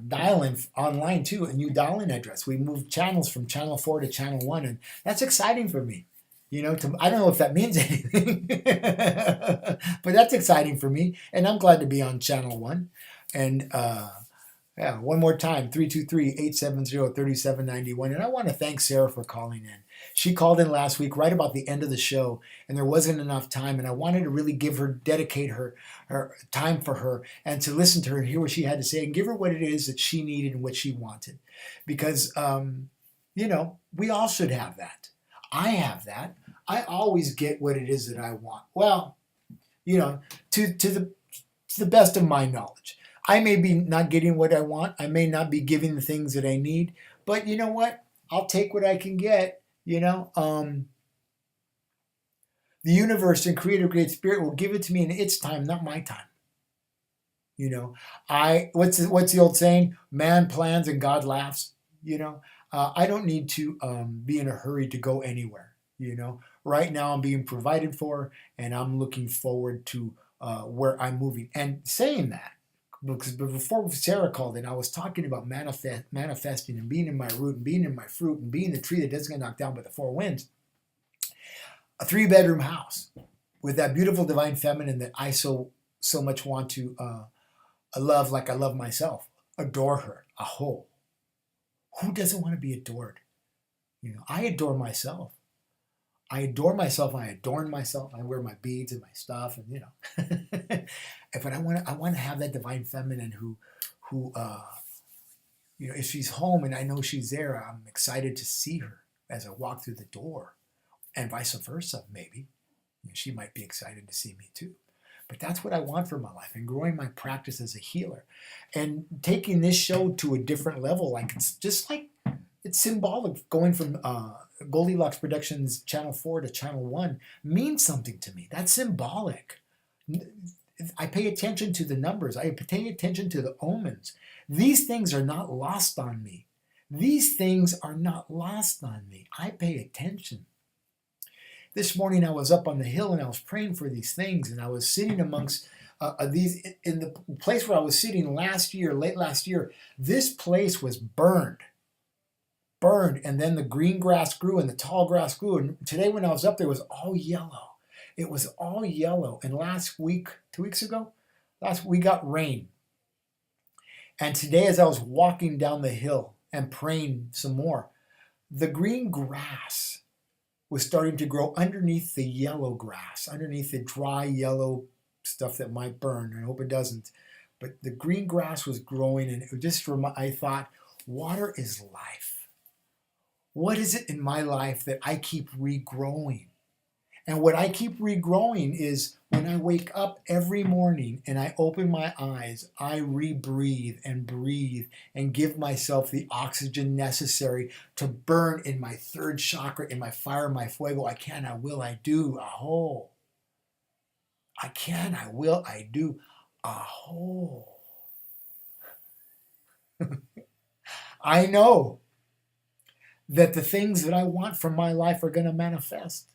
dial-in online too, a new dial-in address. We moved channels from channel 4 to channel 1, and that's exciting for me. I don't know if that means anything, but that's exciting for me, and I'm glad to be on channel 1. And one more time, 323-870-3791. And I want to thank Sarah for calling in. She called in last week right about the end of the show, and there wasn't enough time, and I wanted to really dedicate her time for her and to listen to her and hear what she had to say and give her what it is that she needed and what she wanted. Because, we all should have that. I have that. I always get what it is that I want. Well, to the best of my knowledge. I may be not getting what I want. I may not be giving the things that I need. But you know what? I'll take what I can get. The universe and Creator Great Spirit will give it to me in its time, not my time. What's the old saying? Man plans and God laughs. I don't need to be in a hurry to go anywhere. Right now I'm being provided for, and I'm looking forward to where I'm moving. And saying that, because before Sarah called in, I was talking about manifesting and being in my root and being in my fruit and being the tree that doesn't get knocked down by the four winds. A 3-bedroom house with that beautiful divine feminine that I so much want to love, like I love myself, adore her. Aho. Who doesn't want to be adored? I adore myself. I adore myself. I adorn myself. I wear my beads and my stuff, and but I want to have that divine feminine who if she's home and I know she's there, I'm excited to see her as I walk through the door, and vice versa. Maybe she might be excited to see me too. But that's what I want for my life, and growing my practice as a healer, and taking this show to a different level. Like it's symbolic. Going from Goldilocks Productions Channel 4 to Channel 1 means something to me. That's symbolic. I pay attention to the numbers. I pay attention to the omens. These things are not lost on me. These things are not lost on me. I pay attention. This morning I was up on the hill and I was praying for these things, and I was sitting amongst these in the place where I was sitting late last year. This place was burned, and then the green grass grew and the tall grass grew. And today when I was up there, it was all yellow. It was all yellow. And last week, 2 weeks ago, we got rain. And today, as I was walking down the hill and praying some more, the green grass was starting to grow underneath the yellow grass, underneath the dry yellow stuff that might burn. I hope it doesn't. But the green grass was growing, and I thought, water is life. What is it in my life that I keep regrowing? And what I keep regrowing is when I wake up every morning and I open my eyes, I rebreathe and breathe and give myself the oxygen necessary to burn in my third chakra, in my fire, my fuego. I can, I will, I do. Aho. I can, I will, I do. Aho. I know that the things that I want from my life are going to manifest.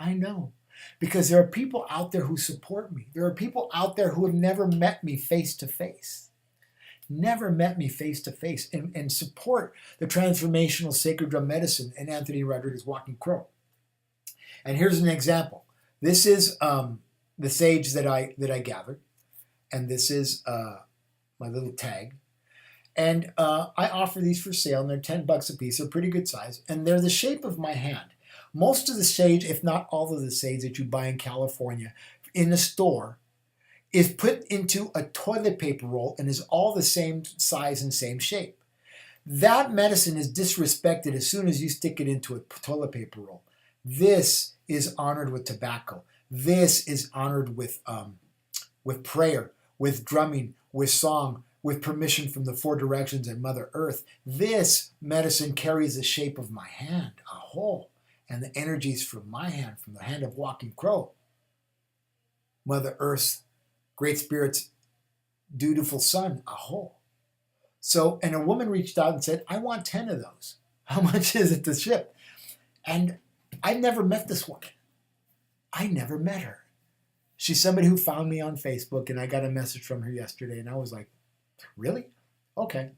I know, because there are people out there who support me. There are people out there who have never met me face to face, and support the transformational sacred drum medicine and Anthony Rodriguez Walking Crow. And here's an example. This is the sage that I gathered, and this is my little tag. And I offer these for sale, and they're $10 a piece. They're pretty good size, and they're the shape of my hand. Most of the sage, if not all of the sage that you buy in California in a store, is put into a toilet paper roll and is all the same size and same shape. That medicine is disrespected as soon as you stick it into a toilet paper roll. This is honored with tobacco. This is honored with prayer, with drumming, with song, with permission from the four directions and Mother Earth. This medicine carries the shape of my hand, aho, and the energies from my hand, from the hand of Walking Crow. Mother Earth's Great Spirit's dutiful son, aho. So, and a woman reached out and said, I want 10 of those. How much is it to ship? And I never met this woman. I never met her. She's somebody who found me on Facebook, and I got a message from her yesterday, and I was like, really? Okay.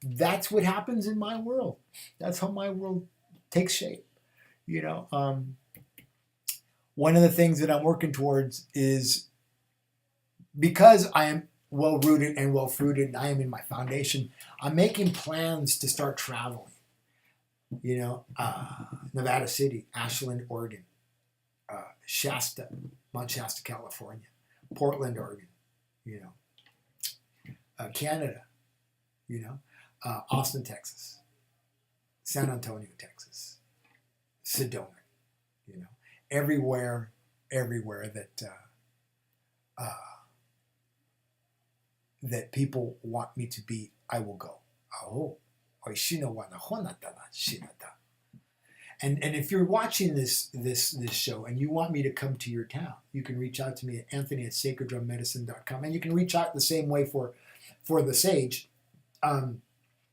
That's what happens in my world. That's how my world takes shape. One of the things that I'm working towards is, because I am well-rooted and well-fruited, and I am in my foundation, I'm making plans to start traveling. Nevada City, Ashland, Oregon, Shasta, Mount Shasta, California, Portland, Oregon, Canada, Austin, Texas, San Antonio, Texas, Sedona, everywhere that people want me to be, I will go. And if you're watching this show and you want me to come to your town, you can reach out to me at anthony@sacreddrummedicine.com, and you can reach out the same way for the sage.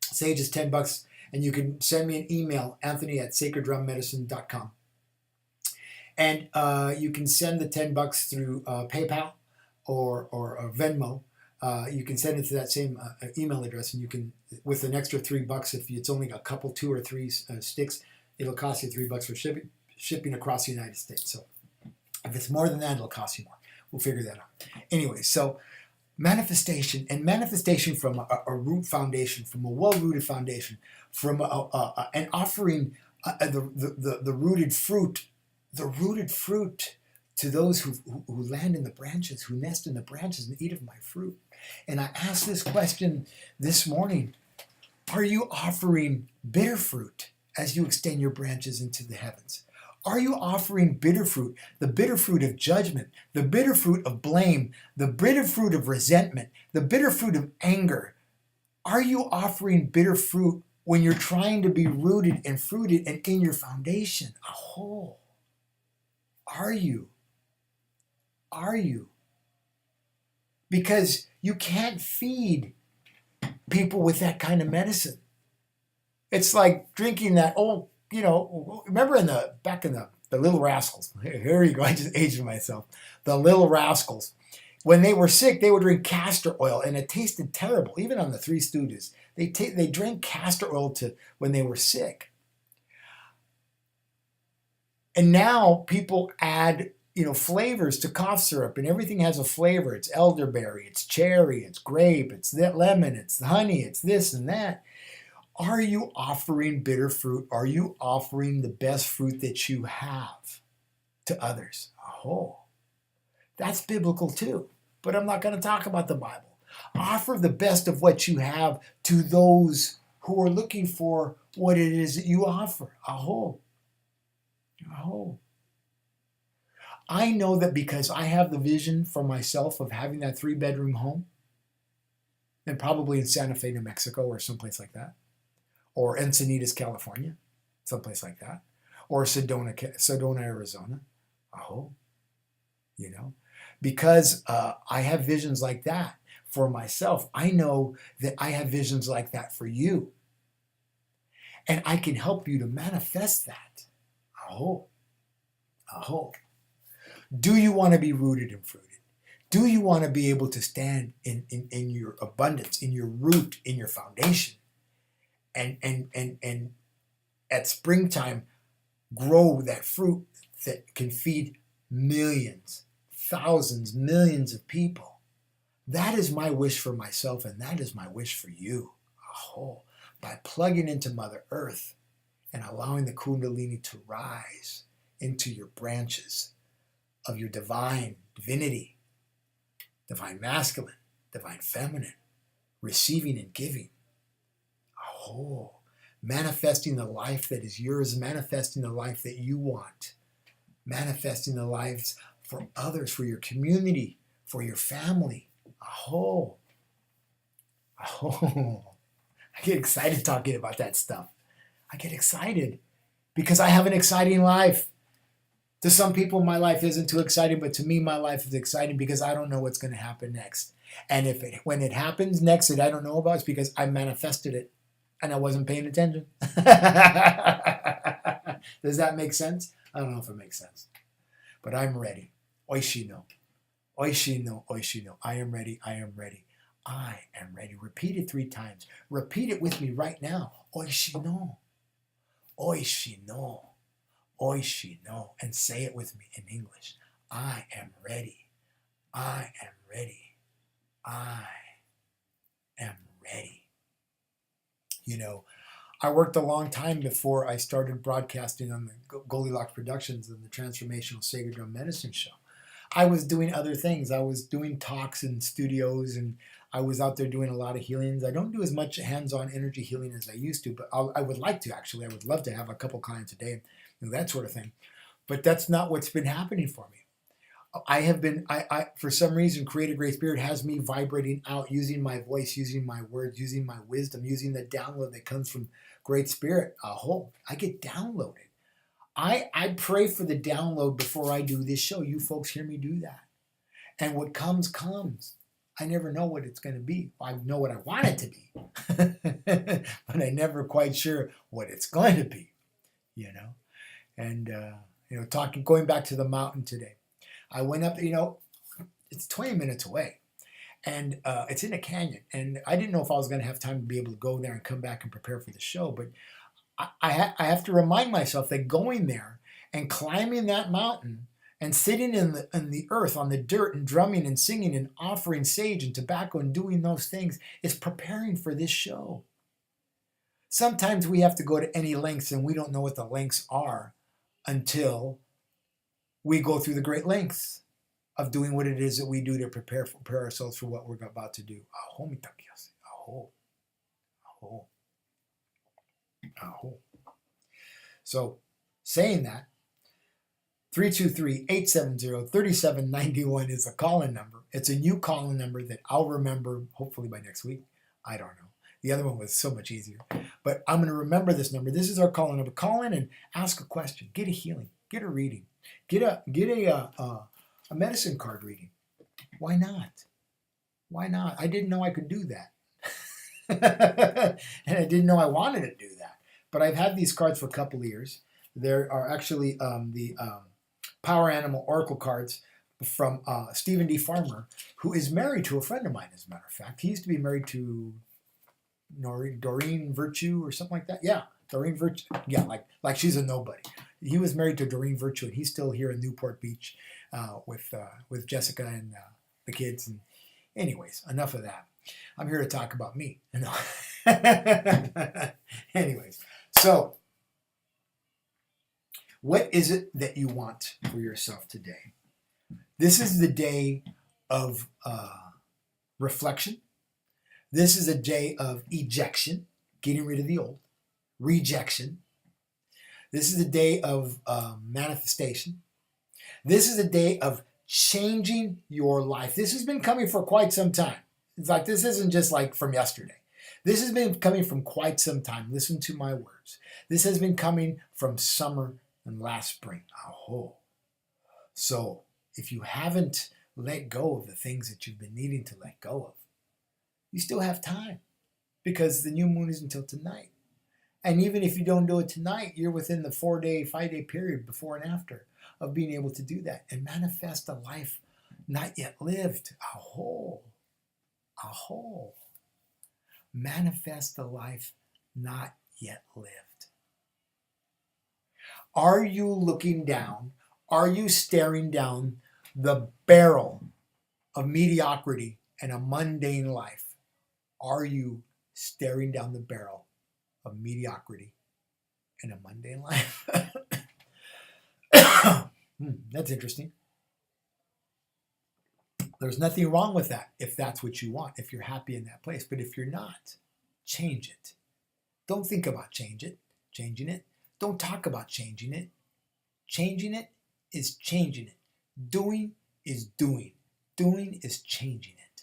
Sage is $10, and you can send me an email, anthony@sacreddrummedicine.com. And you can send the $10 through PayPal, or a Venmo. You can send it to that same email address, and you can, with an extra $3, if it's only a couple, 2 or 3 sticks, it'll cost you $3 for shipping across the United States. So if it's more than that, it'll cost you more. We'll figure that out. Anyway, so manifestation from a root foundation, from a well-rooted foundation, from an offering the rooted fruit, to those who land in the branches, who nest in the branches and eat of my fruit. And I asked this question this morning: are you offering bitter fruit as you extend your branches into the heavens? Are you offering bitter fruit, the bitter fruit of judgment, the bitter fruit of blame, the bitter fruit of resentment, the bitter fruit of anger? Are you offering bitter fruit when you're trying to be rooted and fruited and in your foundation? Oh, are you? Are you? Because you can't feed people with that kind of medicine. It's like drinking that old, remember back in the Little Rascals. Here you go, I just aged myself. The Little Rascals. When they were sick, they would drink castor oil, and it tasted terrible. Even on the Three Stooges, they drank castor oil when they were sick. And now people add, flavors to cough syrup, and everything has a flavor. It's elderberry, it's cherry, it's grape, it's lemon, it's honey, it's this and that. Are you offering bitter fruit? Are you offering the best fruit that you have to others? Oh, that's biblical too. But I'm not going to talk about the Bible. Offer the best of what you have to those who are looking for what it is that you offer. Aho. Aho. I know that because I have the vision for myself of having that 3-bedroom home, and probably in Santa Fe, New Mexico, or someplace like that, or Encinitas, California, someplace like that, or Sedona, Arizona. Oh, because I have visions like that for myself. I know that I have visions like that for you, and I can help you to manifest that. Oh. Do you want to be rooted and fruited? Do you want to be able to stand in your abundance, in your root, in your foundation? And at springtime, grow that fruit that can feed millions, thousands, millions of people. That is my wish for myself, and that is my wish for you. Oh, by plugging into Mother Earth and allowing the Kundalini to rise into your branches of your divinity, divine masculine, divine feminine, receiving and giving. Oh, manifesting the life that is yours, manifesting the life that you want, manifesting the lives for others, for your community, for your family. Oh, I get excited talking about that stuff. I get excited because I have an exciting life. To some people, my life isn't too exciting, but to me, my life is exciting because I don't know what's going to happen next. And when it happens next that I don't know about, it's because I manifested it and I wasn't paying attention. Does that make sense? I don't know if it makes sense. But I'm ready. Oishino. Oishino, oishino. I am ready, I am ready. I am ready. Repeat it 3 times. Repeat it with me right now. Oishino. Oishino. Oishino. And say it with me in English. I am ready. I am ready. I am ready. I worked a long time before I started broadcasting on the Goldilocks Productions and the Transformational Sacred Drum Medicine Show. I was doing other things. I was doing talks in studios, and I was out there doing a lot of healings. I don't do as much hands-on energy healing as I used to, but I would like to, actually. I would love to have a couple clients a day, that sort of thing. But that's not what's been happening for me. I for some reason, Creative Great Spirit has me vibrating out, using my voice, using my words, using my wisdom, using the download that comes from Great Spirit. I get downloaded. I pray for the download before I do this show. You folks hear me do that. And what comes. I never know what it's going to be. I know what I want it to be. But I'm never quite sure what it's going to be, And, going back to the mountain today. I went up, it's 20 minutes away, and it's in a canyon. And I didn't know if I was going to have time to be able to go there and come back and prepare for the show, but I have to remind myself that going there and climbing that mountain and sitting in the earth on the dirt and drumming and singing and offering sage and tobacco and doing those things is preparing for this show. Sometimes we have to go to any lengths, and we don't know what the lengths are until we go through the great lengths of doing what it is that we do to prepare ourselves for what we're about to do. Aho mitakiase. Aho. Aho. Aho. So, saying that, 323-870-3791 is a call-in number. It's a new call-in number that I'll remember hopefully by next week. I don't know. The other one was so much easier. But I'm going to remember this number. This is our call-in number. Call in and ask a question. Get a healing. Get a reading. Get a medicine card reading. Why not? Why not? I didn't know I could do that. And I didn't know I wanted to do that. But I've had these cards for a couple of years. There are actually the Power Animal Oracle cards from Stephen D. Farmer, who is married to a friend of mine, as a matter of fact. He used to be married to Doreen Virtue or something like that. Yeah, Doreen Virtue. Yeah, like she's a nobody. He was married to Doreen Virtue, and he's still here in Newport Beach with Jessica and the kids. And anyways, enough of that. I'm here to talk about me. No. Anyways, so what is it that you want for yourself today? This is the day of reflection. This is a day of ejection, getting rid of the old, rejection. This is a day of manifestation. This is a day of changing your life. This has been coming for quite some time. It's like this isn't just like from yesterday. This has been coming from quite some time. Listen to my words. This has been coming from summer and last spring. Aho. So if you haven't let go of the things that you've been needing to let go of, you still have time, because the new moon is until tonight. And even if you don't do it tonight, you're within the 4-day, 5-day period before and after of being able to do that and manifest a life not yet lived. Aho. Aho. Manifest a life not yet lived. Are you looking down? Are you staring down the barrel of mediocrity and a mundane life? Are you staring down the barrel of mediocrity and a mundane life? That's interesting. There's nothing wrong with that if that's what you want, if you're happy in that place. But if you're not, change it. Don't think about changing it. Don't talk about changing it. Changing it is changing it. Doing is doing. Doing is changing it.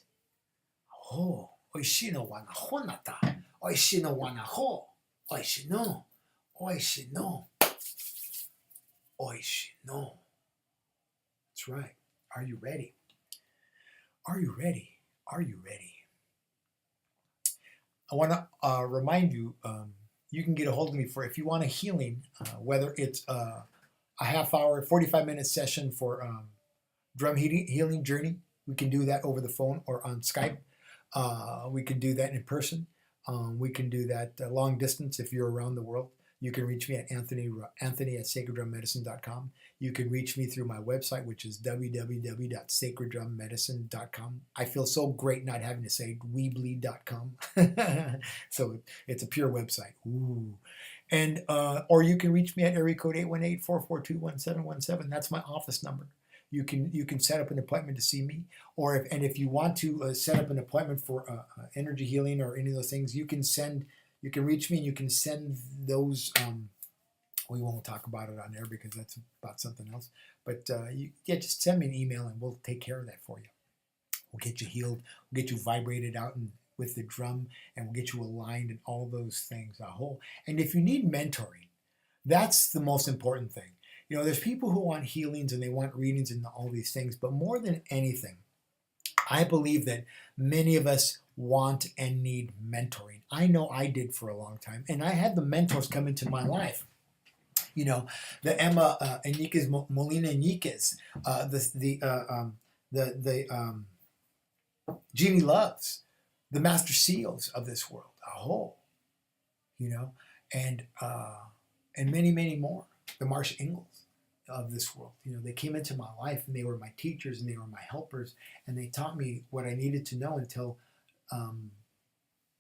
Oh, oishi no wa na ho nata. Oishi no wa na ho. Oishi no. Oishi no. Oishi no. That's right. Are you ready? Are you ready? Are you ready? I want to remind you, you can get a hold of me for if you want a healing, whether it's a half hour, 45-minute session for drum healing journey. We can do that over the phone or on Skype. We can do that in person. We can do that long distance if you're around the world. You can reach me at Anthony at sacreddrummedicine.com. You can reach me through my website, which is www.sacreddrummedicine.com. I feel so great not having to say weebly.com. So it's a pure website. Ooh. And or you can reach me at area code 818-442-1717. That's my office number. You can set up an appointment to see me, or if you want to set up an appointment for energy healing or any of those things, you can reach me and you can send those. We won't talk about it on air because that's about something else. But just send me an email and we'll take care of that for you. We'll get you healed. We'll get you vibrated out with the drum, and we'll get you aligned and all those things. And if you need mentoring, that's the most important thing. You know, there's people who want healings and they want readings and all these things, but more than anything, I believe that many of us want and need mentoring. I know I did for a long time, and I had the mentors come into my life. You know, the Emma Enriquez, Molina Enriquez, the the Genie Loves, the Master Seals of this world, a whole, you know, and many more, the Marsh Ingalls of this world. You know, they came into my life and they were my teachers and they were my helpers, and they taught me what I needed to know until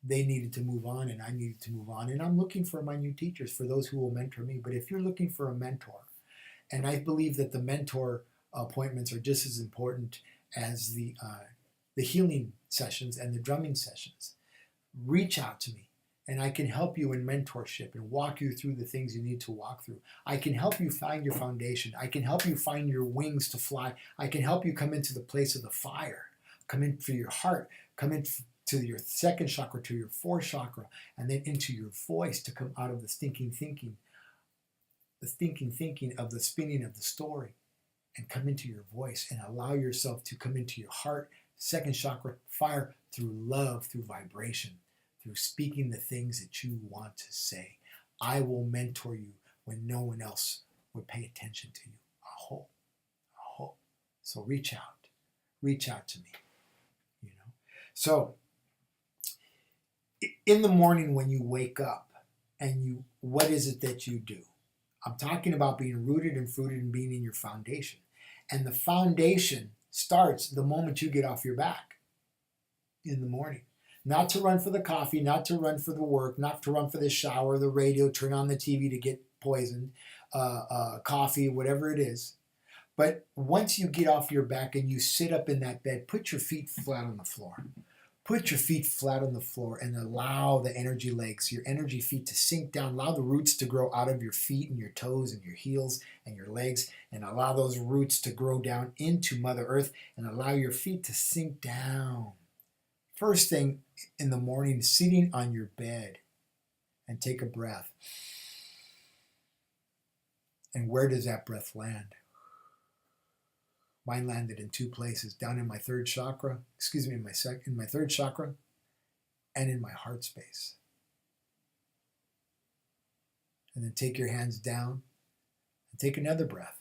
they needed to move on and I needed to move on. And I'm looking for my new teachers, for those who will mentor me. But if you're looking for a mentor, and I believe that the mentor appointments are just as important as the healing sessions and the drumming sessions, reach out to me and I can help you in mentorship and walk you through the things you need to walk through. I can help you find your foundation. I can help you find your wings to fly. I can help you come into the place of the fire, come in for your heart, come in to your second chakra, to your fourth chakra, and then into your voice to come out of the stinking thinking of the spinning of the story, and come into your voice and allow yourself to come into your heart, second chakra, fire, through love, through vibration, through speaking the things that you want to say. I will mentor you when no one else would pay attention to you. A whole. So reach out to me, you know. So in the morning when you wake up and what is it that you do? I'm talking about being rooted and fruited and being in your foundation. And the foundation starts the moment you get off your back in the morning. Not to run for the coffee, not to run for the work, not to run for the shower, the radio, turn on the TV to get poisoned, coffee, whatever it is. But once you get off your back and you sit up in that bed, put your feet flat on the floor. Put your feet flat on the floor and allow the energy legs, your energy feet to sink down. Allow the roots to grow out of your feet and your toes and your heels and your legs, and allow those roots to grow down into Mother Earth and allow your feet to sink down. First thing in the morning, sitting on your bed, and take a breath. And where does that breath land? Mine landed in two places, down in my third chakra, in my third chakra, and in my heart space. And then take your hands down and take another breath.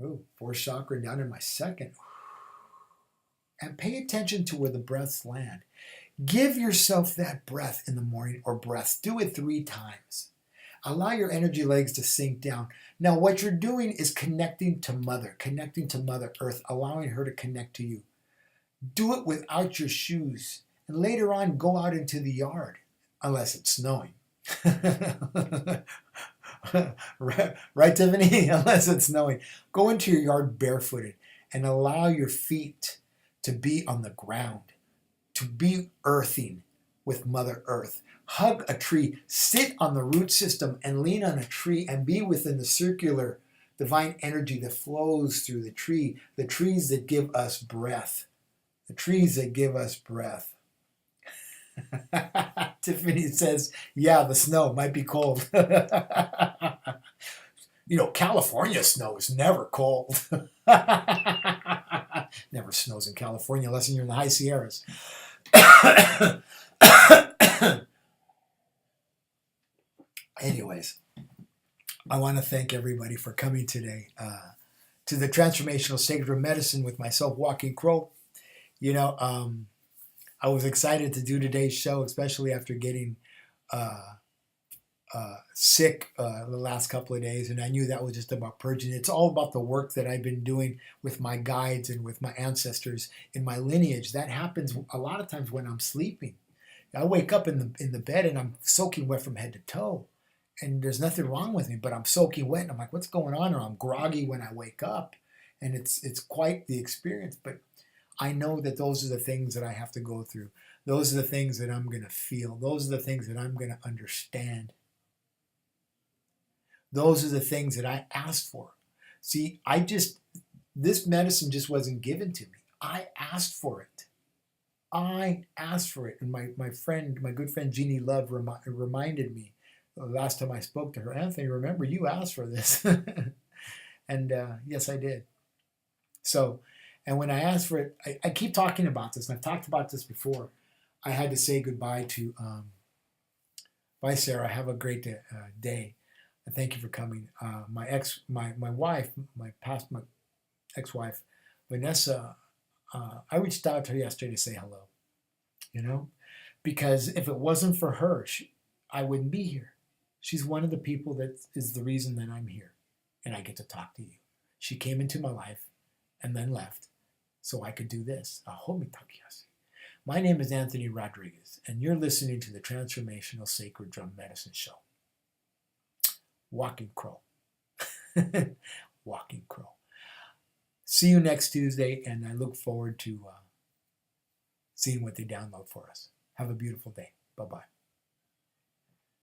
Oh, fourth chakra down in my second. And pay attention to where the breaths land. Give yourself that breath in the morning, or breaths. Do it 3 times. Allow your energy legs to sink down. Now what you're doing is connecting to Mother Earth, allowing her to connect to you. Do it without your shoes. And later on, go out into the yard, unless it's snowing. Right, Tiffany? Unless it's snowing. Go into your yard barefooted and allow your feet to be on the ground, to be earthing with Mother Earth. Hug a tree, sit on the root system and lean on a tree and be within the circular divine energy that flows through the tree, the trees that give us breath. The trees that give us breath. Tiffany says, yeah, the snow might be cold. You know, California snow is never cold. Never snows in California unless you're in the high Sierras. Anyways, I want to thank everybody for coming today to the Transformational Sacred Medicine with myself, Walking Crow. You know, I was excited to do today's show, especially after getting sick the last couple of days, and I knew that was just about purging. It's all about the work that I've been doing with my guides and with my ancestors in my lineage. That happens a lot of times when I'm sleeping. I wake up in the bed and I'm soaking wet from head to toe. And there's nothing wrong with me, but I'm soaking wet and I'm like, what's going on? Or I'm groggy when I wake up. And it's quite the experience. But I know that those are the things that I have to go through. Those are the things that I'm going to feel. Those are the things that I'm going to understand. Those are the things that I asked for. See, this medicine just wasn't given to me. I asked for it. I asked for it. And my good friend Jeannie Love reminded me the last time I spoke to her, Anthony, remember you asked for this. And yes, I did. So, and when I asked for it, I keep talking about this, and I've talked about this before. I had to say goodbye to, bye Sarah, have a great day. And thank you for coming. My ex-wife, Vanessa. I reached out to her yesterday to say hello. You know, because if it wasn't for her, I wouldn't be here. She's one of the people that is the reason that I'm here, and I get to talk to you. She came into my life and then left so I could do this. My name is Anthony Rodriguez, and you're listening to the Transformational Sacred Drum Medicine Show. Walking Crow. Walking Crow. See you next Tuesday, and I look forward to seeing what they download for us. Have a beautiful day. Bye-bye.